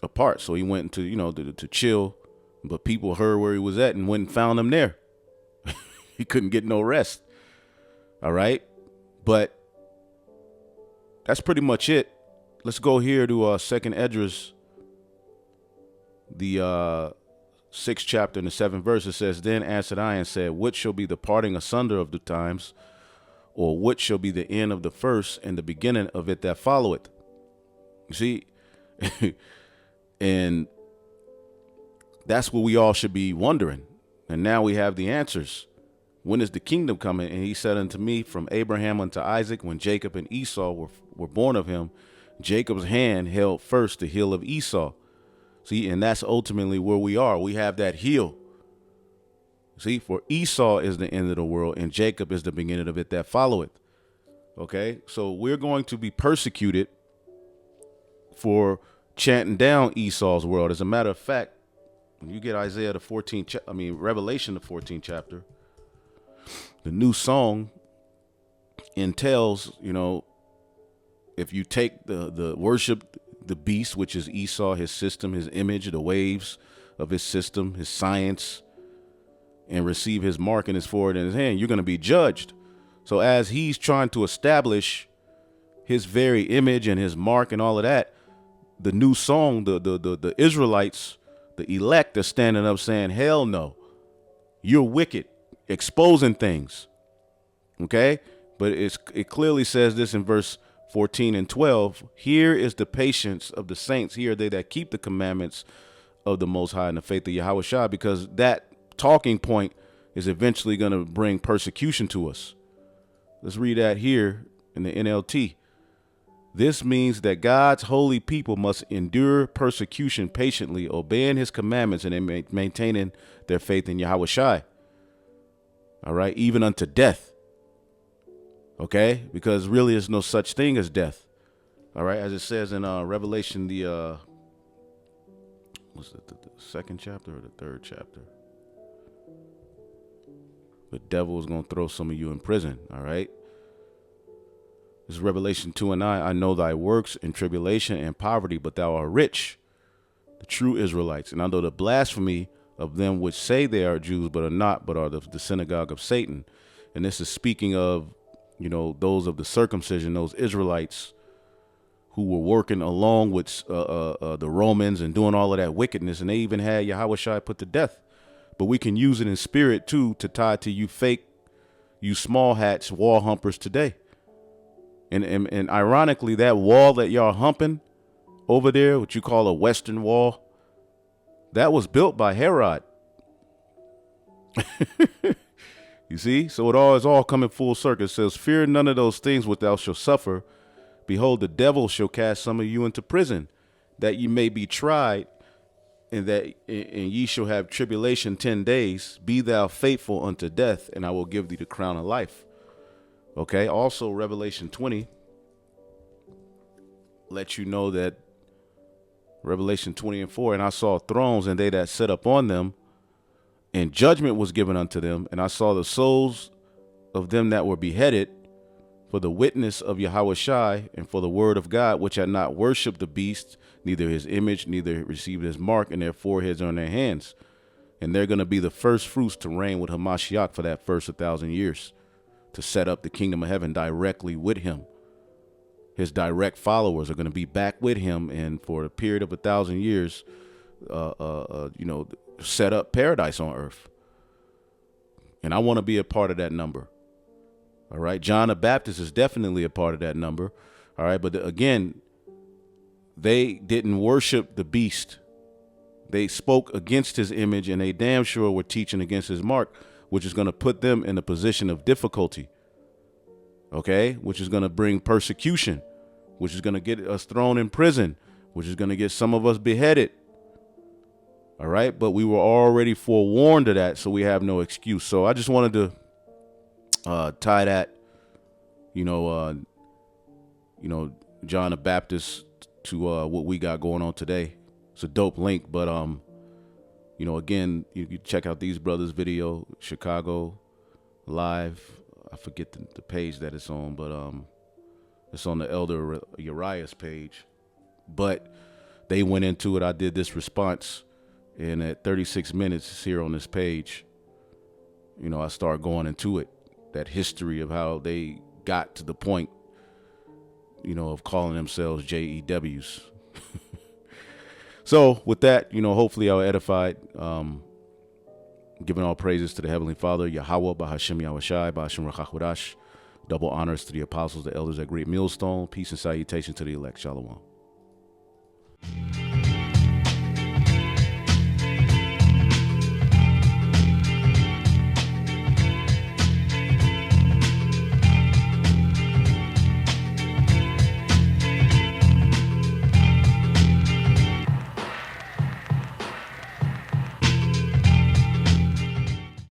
apart. So he went into, you know, to chill, but people heard where he was at and went and found him there. He couldn't get no rest. All right. But that's pretty much it. Let's go here to Second Esdras, the 6th chapter and the 7th verse. It says, then answered I and said, what shall be the parting asunder of the times? Or what shall be the end of the first and the beginning of it that followeth? You see, and that's what we all should be wondering. And now we have the answers. When is the kingdom coming? And he said unto me, from Abraham unto Isaac, when Jacob and Esau were born of him, Jacob's hand held first the heel of Esau. See, and that's ultimately where we are. We have that heel. See, for Esau is the end of the world, and Jacob is the beginning of it that followeth. Okay, so we're going to be persecuted for chanting down Esau's world. As a matter of fact, when you get Isaiah the 14th, Revelation the 14th chapter, the new song entails, you know, if you take the worship the beast, which is Esau, his system, his image, the waves of his system, his science, and receive his mark in his forehead and his hand, you're going to be judged. So as he's trying to establish his very image and his mark and all of that, the new song, the Israelites, the elect, are standing up saying, hell no, you're wicked, exposing things. Okay. But it clearly says this in verse 14 and 12. Here is the patience of the saints. Here are they that keep the commandments of the Most High and the faith of Yahushua, because that talking point is eventually going to bring persecution to us. Let's read that here in the NLT. This means that God's holy people must endure persecution patiently, obeying his commandments and maintaining their faith in Yahushua. All right. Even unto death. Okay. Because really there's no such thing as death. All right. As it says in Revelation, what's it, the 2nd chapter or the 3rd chapter? The devil is going to throw some of you in prison. All right. This is Revelation 2 and 9. I know thy works in tribulation and poverty, but thou art rich. The true Israelites. And I know the blasphemy of them which say they are Jews but are not, but are the synagogue of Satan. And this is speaking of, those of the circumcision, those Israelites who were working along with the Romans and doing all of that wickedness. And they even had Yahushua put to death. But we can use it in spirit, too, to tie to you small hats, wall humpers today. And ironically, that wall that y'all humping over there, what you call a Western Wall, that was built by Herod. You see? So it's all coming full circle. It says, fear none of those things which thou shalt suffer. Behold, the devil shall cast some of you into prison, that ye may be tried, and ye shall have tribulation 10 days. Be thou faithful unto death, and I will give thee the crown of life. Okay. Also, Revelation 20 lets you know that Revelation 20:4, and I saw thrones, and they that sat upon them, and judgment was given unto them. And I saw the souls of them that were beheaded for the witness of Yahushua and for the word of God, which had not worshipped the beast, neither his image, neither received his mark in their foreheads or in their hands. And they're going to be the first fruits to reign with Hamashiach for that first 1,000 years, to set up the kingdom of heaven directly with him. His direct followers are going to be back with him, and for a period of 1,000 years, set up paradise on earth. And I want to be a part of that number. All right. John the Baptist is definitely a part of that number. All right. But again, they didn't worship the beast. They spoke against his image, and they damn sure were teaching against his mark, which is going to put them in a position of difficulty. Okay. Which is going to bring persecution, which is going to get us thrown in prison, which is going to get some of us beheaded. All right. But we were already forewarned of that, so we have no excuse. So I just wanted to tie that, John the Baptist to what we got going on today. It's a dope link, but again, you check out these brothers' video, Chicago Live. I forget the page that it's on, but it's on the Elder Uriah's page. But they went into it. I did this response, and at 36 minutes, it's here on this page. I start going into it. That history of how they got to the point, of calling themselves JEWs. So with that, hopefully I was edified. Giving all praises to the Heavenly Father, Yahweh, Bahashem Yahushai, Bahashem Rachahudash. Double honors to the apostles, the elders at Great Millstone. Peace and salutation to the elect. Shalom.